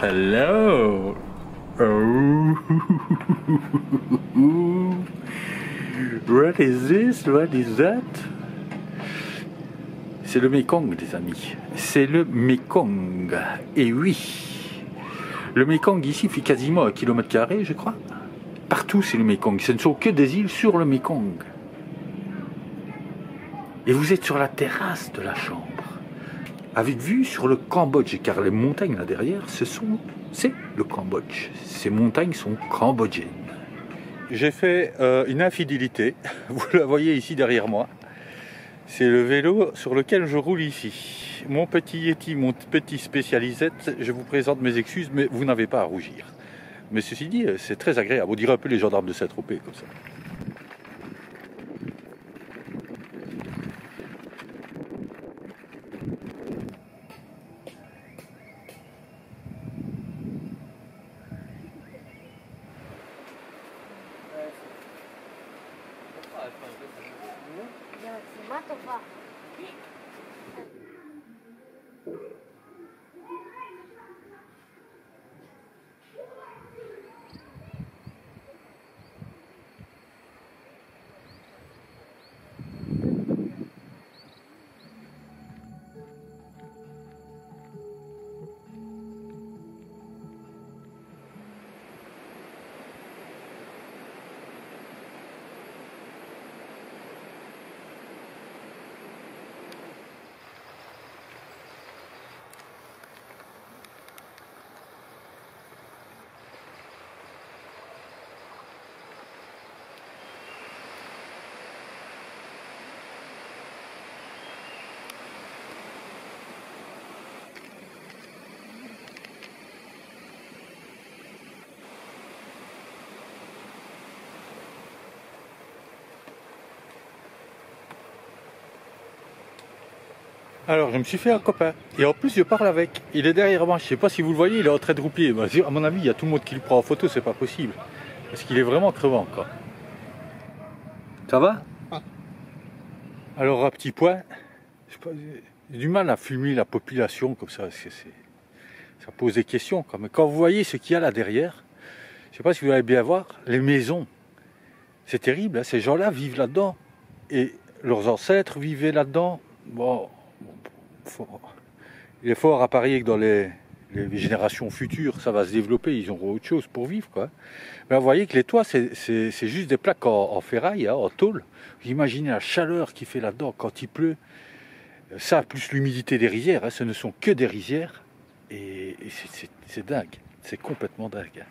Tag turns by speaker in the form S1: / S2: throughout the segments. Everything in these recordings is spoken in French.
S1: Hello. Oh. What is this? What is that? C'est le Mékong, les amis. C'est le Mékong. Et oui, le Mékong ici fait quasiment 1 km², je crois. Partout, c'est le Mékong. Ce ne sont que des îles sur le Mékong. Et vous êtes sur la terrasse de la chambre, avec vue sur le Cambodge, car les montagnes là derrière, c'est le Cambodge. Ces montagnes sont cambodgiennes. J'ai fait une infidélité, vous la voyez ici derrière moi. C'est le vélo sur lequel je roule ici. Mon petit Yeti, mon petit spécialisette, je vous présente mes excuses, mais vous n'avez pas à rougir. Mais ceci dit, c'est très agréable. On dirait un peu les gendarmes de Saint-Tropez, comme ça. Alors, je me suis fait un copain. Et en plus, je parle avec. Il est derrière moi. Je ne sais pas si vous le voyez, il est en train de roupiller. À mon avis, il y a tout le monde qui le prend en photo, c'est pas possible. Parce qu'il est vraiment crevant, quoi. Ça va? Alors, un petit point. J'ai du mal à filmer la population comme ça. Ça pose des questions, quoi. Mais quand vous voyez ce qu'il y a là derrière, je ne sais pas si vous allez bien voir, les maisons. C'est terrible, hein. Ces gens-là vivent là-dedans. Et leurs ancêtres vivaient là-dedans. Bon. Il est fort à parier que dans les générations futures, ça va se développer, ils auront autre chose pour vivre, quoi. Mais vous voyez que les toits, c'est juste des plaques en ferraille, hein, en tôle. Vous imaginez la chaleur qu'il fait là-dedans quand il pleut. Ça, plus l'humidité des rizières, hein, ce ne sont que des rizières. Et c'est dingue, c'est complètement dingue. Hein.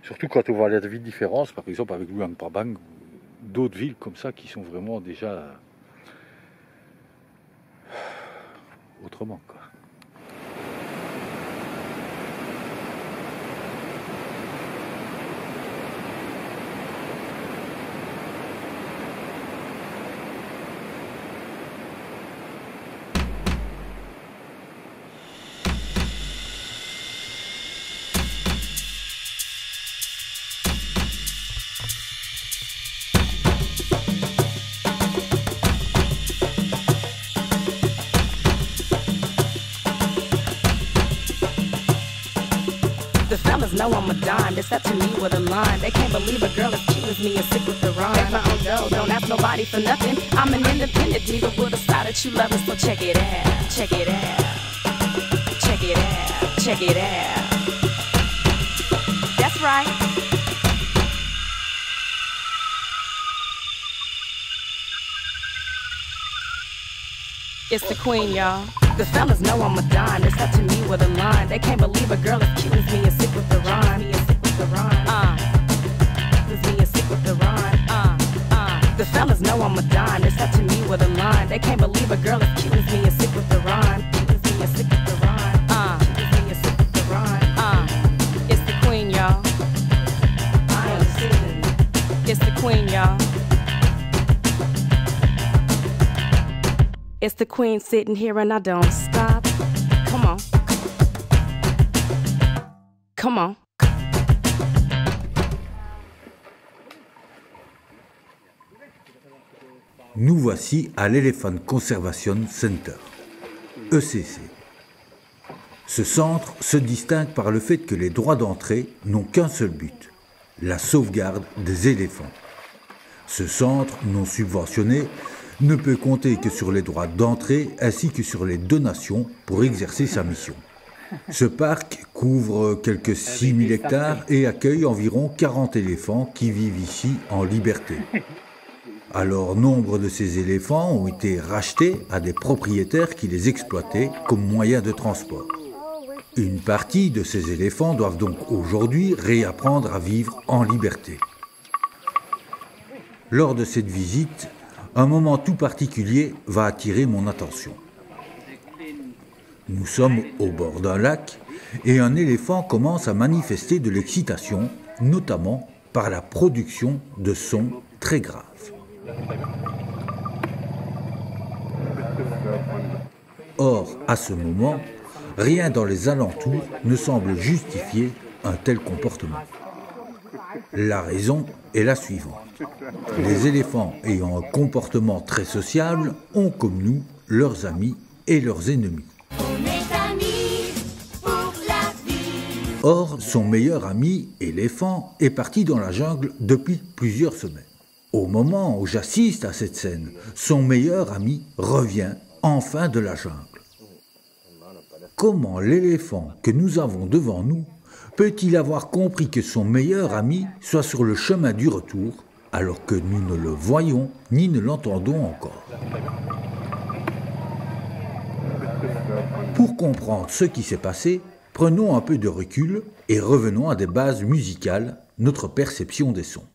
S1: Surtout quand on voit les villes différentes, par exemple avec Luang Prabang, ou d'autres villes comme ça qui sont vraiment déjà autrement, quoi.
S2: The fellas know I'm a dime. They step to me with a line. They can't believe a girl as cute as me is sick with the rhyme. Make my own dough, don't ask nobody for nothing. I'm an independent diva with a style that you love, so check it out, check it out, check it out, check it out. That's right. It's the queen, y'all. The fellas know I'm a dime. They step to me with a line. They can't believe a girl as cute as me is sick with the rhyme. Me is sick with the rhyme. Cause me is sick with the rhyme. The fellas know I'm a dime. They step to me with a line. They can't believe a girl as cute as me is sick with the rhyme. Cause me is sick with the rhyme. Cause me is sick with the rhyme. It's the queen, y'all. I am singing. It's the queen, y'all. It's the queen sitting here and I don't stop. Come on. Come on.
S3: Nous voici à l'Elephant Conservation Center, ECC. Ce centre se distingue par le fait que les droits d'entrée n'ont qu'un seul but, la sauvegarde des éléphants. Ce centre non subventionné ne peut compter que sur les droits d'entrée ainsi que sur les donations pour exercer sa mission. Ce parc couvre quelques 6000 hectares et accueille environ 40 éléphants qui vivent ici en liberté. Alors, nombre de ces éléphants ont été rachetés à des propriétaires qui les exploitaient comme moyen de transport. Une partie de ces éléphants doivent donc aujourd'hui réapprendre à vivre en liberté. Lors de cette visite, un moment tout particulier va attirer mon attention. Nous sommes au bord d'un lac et un éléphant commence à manifester de l'excitation, notamment par la production de sons très graves. Or, à ce moment, rien dans les alentours ne semble justifier un tel comportement. La raison est la suivante. Les éléphants ayant un comportement très sociable ont comme nous leurs amis et leurs ennemis.
S4: On est amis pour la vie.
S3: Or, son meilleur ami, éléphant, est parti dans la jungle depuis plusieurs semaines. Au moment où j'assiste à cette scène, son meilleur ami revient enfin de la jungle. Comment l'éléphant que nous avons devant nous peut-il avoir compris que son meilleur ami soit sur le chemin du retour alors que nous ne le voyons ni ne l'entendons encore? Pour comprendre ce qui s'est passé, prenons un peu de recul et revenons à des bases musicales, notre perception des sons.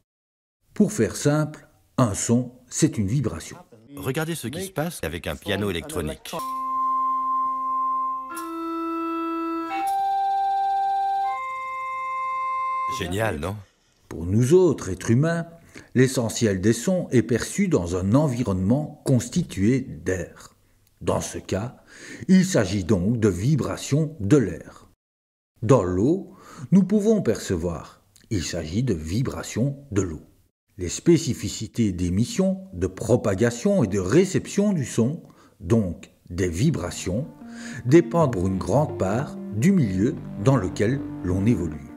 S3: Pour faire simple, un son, c'est une vibration.
S5: Regardez ce qui se passe avec un piano électronique. Génial, non?
S3: Pour nous autres êtres humains, l'essentiel des sons est perçu dans un environnement constitué d'air. Dans ce cas, il s'agit donc de vibrations de l'air. Dans l'eau, nous pouvons percevoir, il s'agit de vibrations de l'eau. Les spécificités d'émission, de propagation et de réception du son, donc des vibrations, dépendent pour une grande part du milieu dans lequel l'on évolue.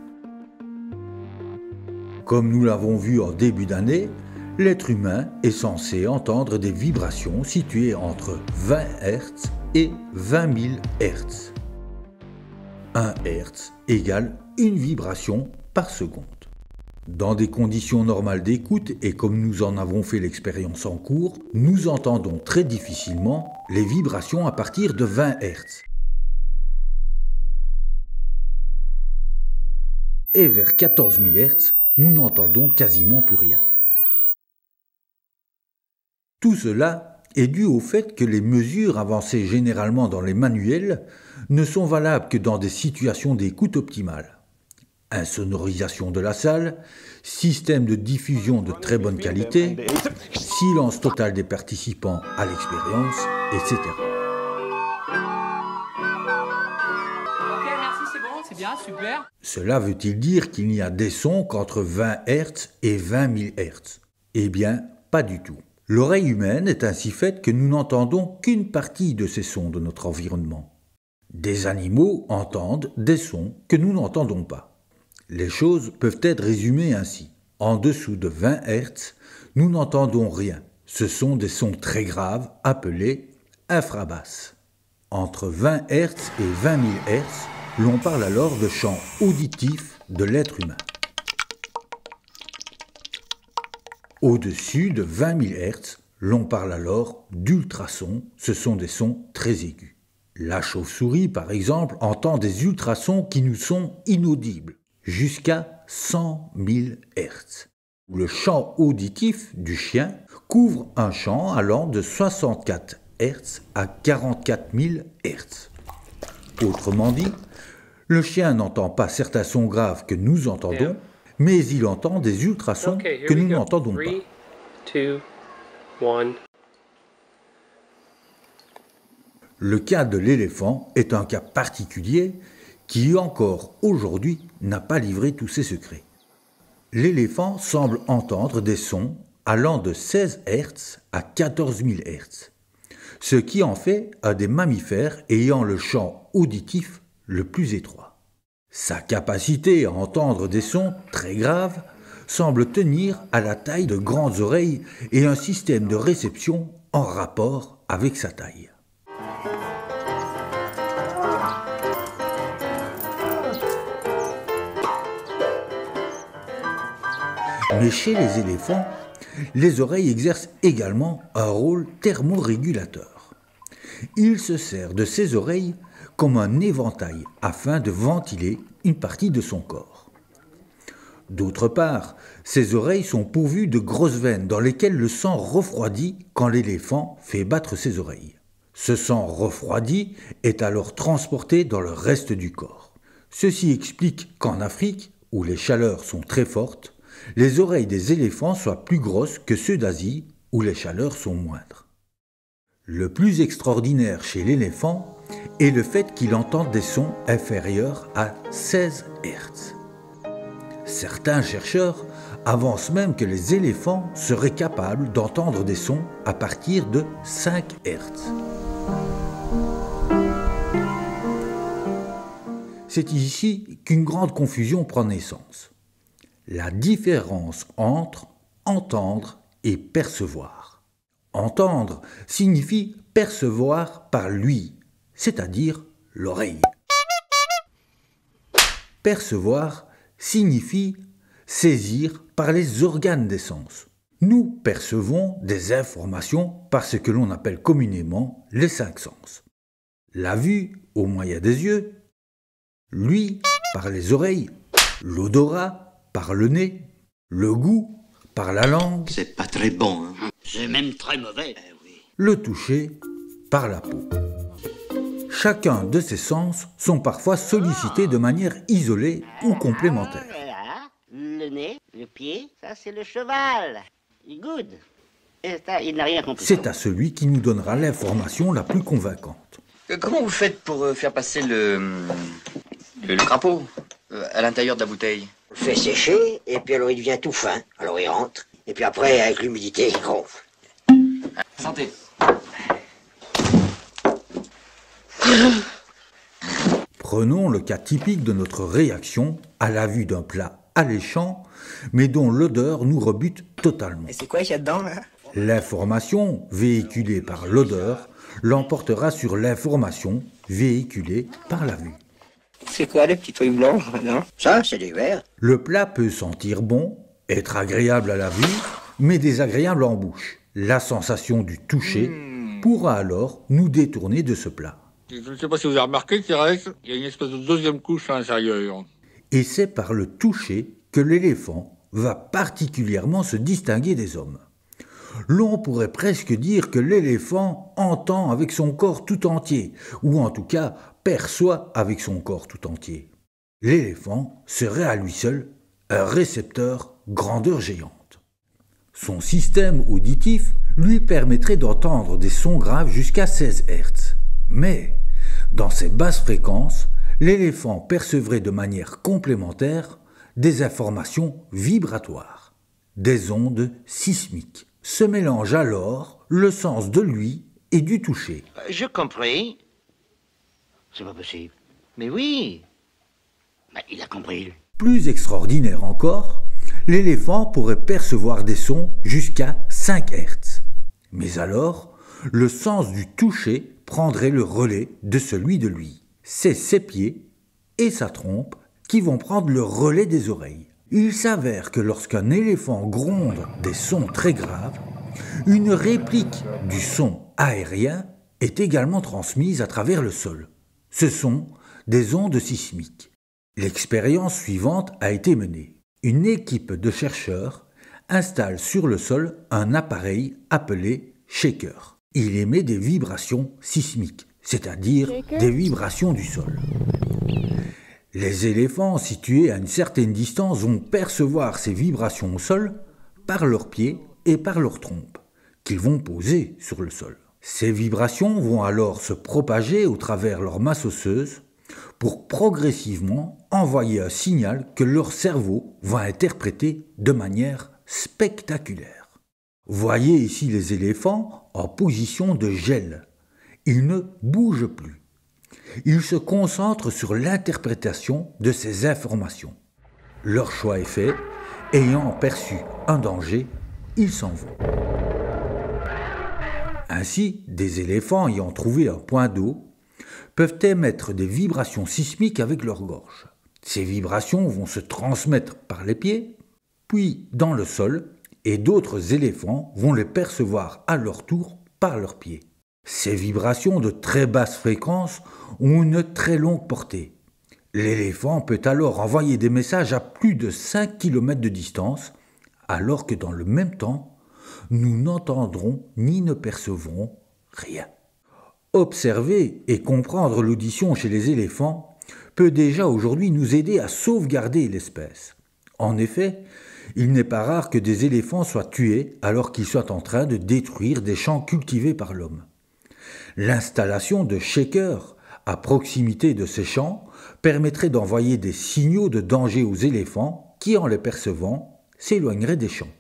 S3: Comme nous l'avons vu en début d'année, l'être humain est censé entendre des vibrations situées entre 20 Hz et 20 000 Hz. 1 Hz égale une vibration par seconde. Dans des conditions normales d'écoute et comme nous en avons fait l'expérience en cours, nous entendons très difficilement les vibrations à partir de 20 Hz. Et vers 14 000 Hz, nous n'entendons quasiment plus rien. Tout cela est dû au fait que les mesures avancées généralement dans les manuels ne sont valables que dans des situations d'écoute optimales. Insonorisation de la salle, système de diffusion de très bonne qualité, silence total des participants à l'expérience, etc.
S6: Ok, merci, c'est bon, c'est bien, super.
S3: Cela veut-il dire qu'il n'y a des sons qu'entre 20 Hz et 20 000 Hz? Eh bien, pas du tout. L'oreille humaine est ainsi faite que nous n'entendons qu'une partie de ces sons de notre environnement. Des animaux entendent des sons que nous n'entendons pas. Les choses peuvent être résumées ainsi. En dessous de 20 Hz, nous n'entendons rien. Ce sont des sons très graves appelés infrabasses. Entre 20 Hz et 20 000 Hz, l'on parle alors de champ auditif de l'être humain. Au-dessus de 20 000 Hz, l'on parle alors d'ultrasons, ce sont des sons très aigus. La chauve-souris, par exemple, entend des ultrasons qui nous sont inaudibles, jusqu'à 100 000 Hz. Le champ auditif du chien couvre un champ allant de 64 Hz à 44 000 Hz. Autrement dit, le chien n'entend pas certains sons graves que nous entendons, mais il entend des ultrasons que nous n'entendons pas.
S7: 3, 2, 1.
S3: Le cas de l'éléphant est un cas particulier qui encore aujourd'hui n'a pas livré tous ses secrets. L'éléphant semble entendre des sons allant de 16 Hz à 14 000 Hz, ce qui en fait un des mammifères ayant le champ auditif le plus étroit. Sa capacité à entendre des sons très graves semble tenir à la taille de grandes oreilles et un système de réception en rapport avec sa taille. Mais chez les éléphants, les oreilles exercent également un rôle thermorégulateur. Il se sert de ses oreilles comme un éventail afin de ventiler une partie de son corps. D'autre part, ses oreilles sont pourvues de grosses veines dans lesquelles le sang refroidit quand l'éléphant fait battre ses oreilles. Ce sang refroidi est alors transporté dans le reste du corps. Ceci explique qu'en Afrique, où les chaleurs sont très fortes, les oreilles des éléphants soient plus grosses que ceux d'Asie, où les chaleurs sont moindres. Le plus extraordinaire chez l'éléphant est le fait qu'il entende des sons inférieurs à 16 Hz. Certains chercheurs avancent même que les éléphants seraient capables d'entendre des sons à partir de 5 Hz. C'est ici qu'une grande confusion prend naissance. La différence entre entendre et percevoir. Entendre signifie percevoir par l'ouïe, c'est-à-dire l'oreille. Percevoir signifie saisir par les organes des sens. Nous percevons des informations par ce que l'on appelle communément les 5 sens. La vue au moyen des yeux, l'ouïe par les oreilles, l'odorat par le nez, le goût par la langue,
S8: c'est pas très bon, hein. C'est même très mauvais.
S3: Le toucher par la peau. Chacun de ces sens sont parfois sollicités de manière isolée ou complémentaire.
S9: Voilà. Le nez, le pied, ça c'est le cheval. Good. Et ça, il n'a rien compris.
S3: C'est à celui qui nous donnera l'information la plus convaincante.
S10: Comment vous faites pour faire passer le crapaud à l'intérieur de la bouteille?
S9: On le fait sécher, et puis alors il devient tout fin. Alors il rentre, et puis après, avec l'humidité, il gonfle.
S10: Santé.
S3: Prenons le cas typique de notre réaction à la vue d'un plat alléchant, mais dont l'odeur nous rebute totalement.
S6: Et c'est quoi qu'il y a dedans, là?
S3: L'information véhiculée par l'odeur l'emportera sur l'information véhiculée par la vue.
S6: C'est quoi les petits trucs blancs, non?
S9: Ça, c'est du verre.
S3: Le plat peut sentir bon, être agréable à la vue, mais désagréable en bouche. La sensation du toucher pourra alors nous détourner de ce plat.
S1: Je ne sais pas si vous avez remarqué, Thérèse, il y a une espèce de deuxième couche à l'intérieur.
S3: Et c'est par le toucher que l'éléphant va particulièrement se distinguer des hommes. L'on pourrait presque dire que l'éléphant entend avec son corps tout entier, ou en tout cas perçoit avec son corps tout entier. L'éléphant serait à lui seul un récepteur grandeur géante. Son système auditif lui permettrait d'entendre des sons graves jusqu'à 16 Hz. Mais, dans ces basses fréquences, l'éléphant percevrait de manière complémentaire des informations vibratoires, des ondes sismiques. Se mélange alors le sens de l'ouïe et du toucher.
S9: Je compris. C'est pas possible. Mais oui. Bah, il a compris, lui.
S3: Plus extraordinaire encore, l'éléphant pourrait percevoir des sons jusqu'à 5 Hz. Mais alors, le sens du toucher prendrait le relais de celui de l'ouïe. C'est ses pieds et sa trompe qui vont prendre le relais des oreilles. Il s'avère que lorsqu'un éléphant gronde des sons très graves, une réplique du son aérien est également transmise à travers le sol. Ce sont des ondes sismiques. L'expérience suivante a été menée. Une équipe de chercheurs installe sur le sol un appareil appelé shaker. Il émet des vibrations sismiques, c'est-à-dire des vibrations du sol. Les éléphants situés à une certaine distance vont percevoir ces vibrations au sol par leurs pieds et par leurs trompes, qu'ils vont poser sur le sol. Ces vibrations vont alors se propager au travers leur masse osseuse pour progressivement envoyer un signal que leur cerveau va interpréter de manière spectaculaire. Voyez ici les éléphants en position de gel. Ils ne bougent plus. Ils se concentrent sur l'interprétation de ces informations. Leur choix est fait, ayant perçu un danger, ils s'en vont. Ainsi, des éléphants ayant trouvé un point d'eau peuvent émettre des vibrations sismiques avec leur gorge. Ces vibrations vont se transmettre par les pieds, puis dans le sol, et d'autres éléphants vont les percevoir à leur tour par leurs pieds. Ces vibrations de très basse fréquence ont une très longue portée. L'éléphant peut alors envoyer des messages à plus de 5 km de distance, alors que dans le même temps, nous n'entendrons ni ne percevrons rien. Observer et comprendre l'audition chez les éléphants peut déjà aujourd'hui nous aider à sauvegarder l'espèce. En effet, il n'est pas rare que des éléphants soient tués alors qu'ils soient en train de détruire des champs cultivés par l'homme. L'installation de shakers à proximité de ces champs permettrait d'envoyer des signaux de danger aux éléphants qui, en les percevant, s'éloigneraient des champs.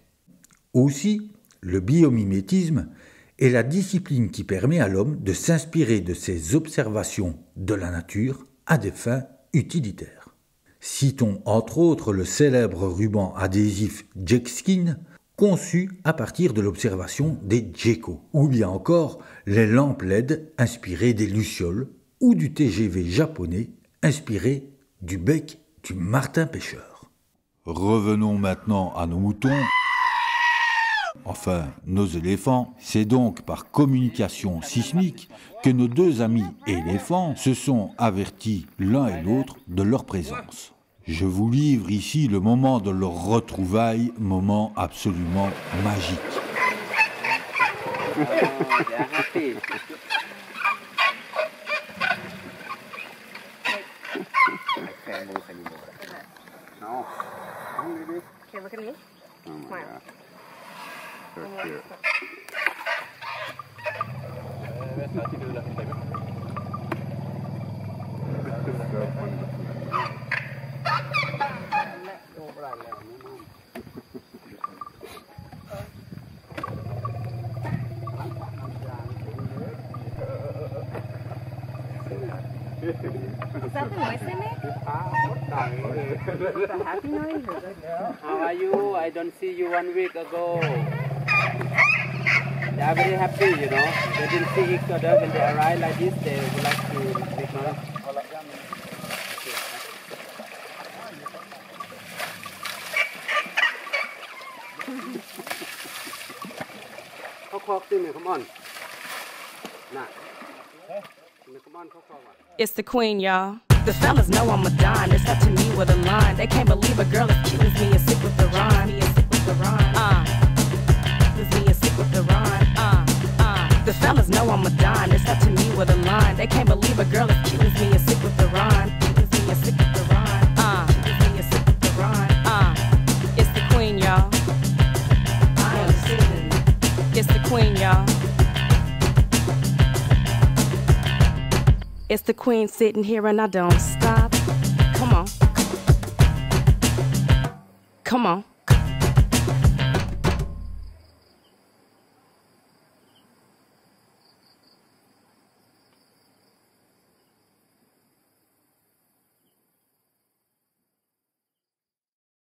S3: Aussi, le biomimétisme est la discipline qui permet à l'homme de s'inspirer de ses observations de la nature à des fins utilitaires. Citons entre autres le célèbre ruban adhésif Jekskin, conçu à partir de l'observation des geckos, ou bien encore les lampes LED inspirées des lucioles, ou du TGV japonais inspiré du bec du martin pêcheur.
S11: Revenons maintenant à nos moutons. Enfin, nos éléphants. C'est donc par communication sismique que nos deux amis éléphants se sont avertis l'un et l'autre de leur présence. Je vous livre ici le moment de leur retrouvaille, moment absolument magique.
S2: Okay, look at me. Smile. Is that the noise they make? It's a happy noise?
S6: How are you? I don't see you 1 week ago. They are very happy, you know. They didn't see each other when they arrive like this. They would like to make noise. Come on. Nah.
S2: It's the queen, y'all. The fellas know I'm a dime. It's up to me with a line. They can't believe a girl as cute as me is sick with the rhyme. Is sick with the rhyme. Is me is sick with the rhyme. The fellas know I'm a dime. It's up to me with a line. They can't believe a girl as cute as me is sick with the rhyme. Is me is sick with the rhyme. Is me is sick with the rhyme. It's the queen, y'all. I am singing. It's the queen, y'all. It's the queen sitting here and I don't stop. Come on. Come on.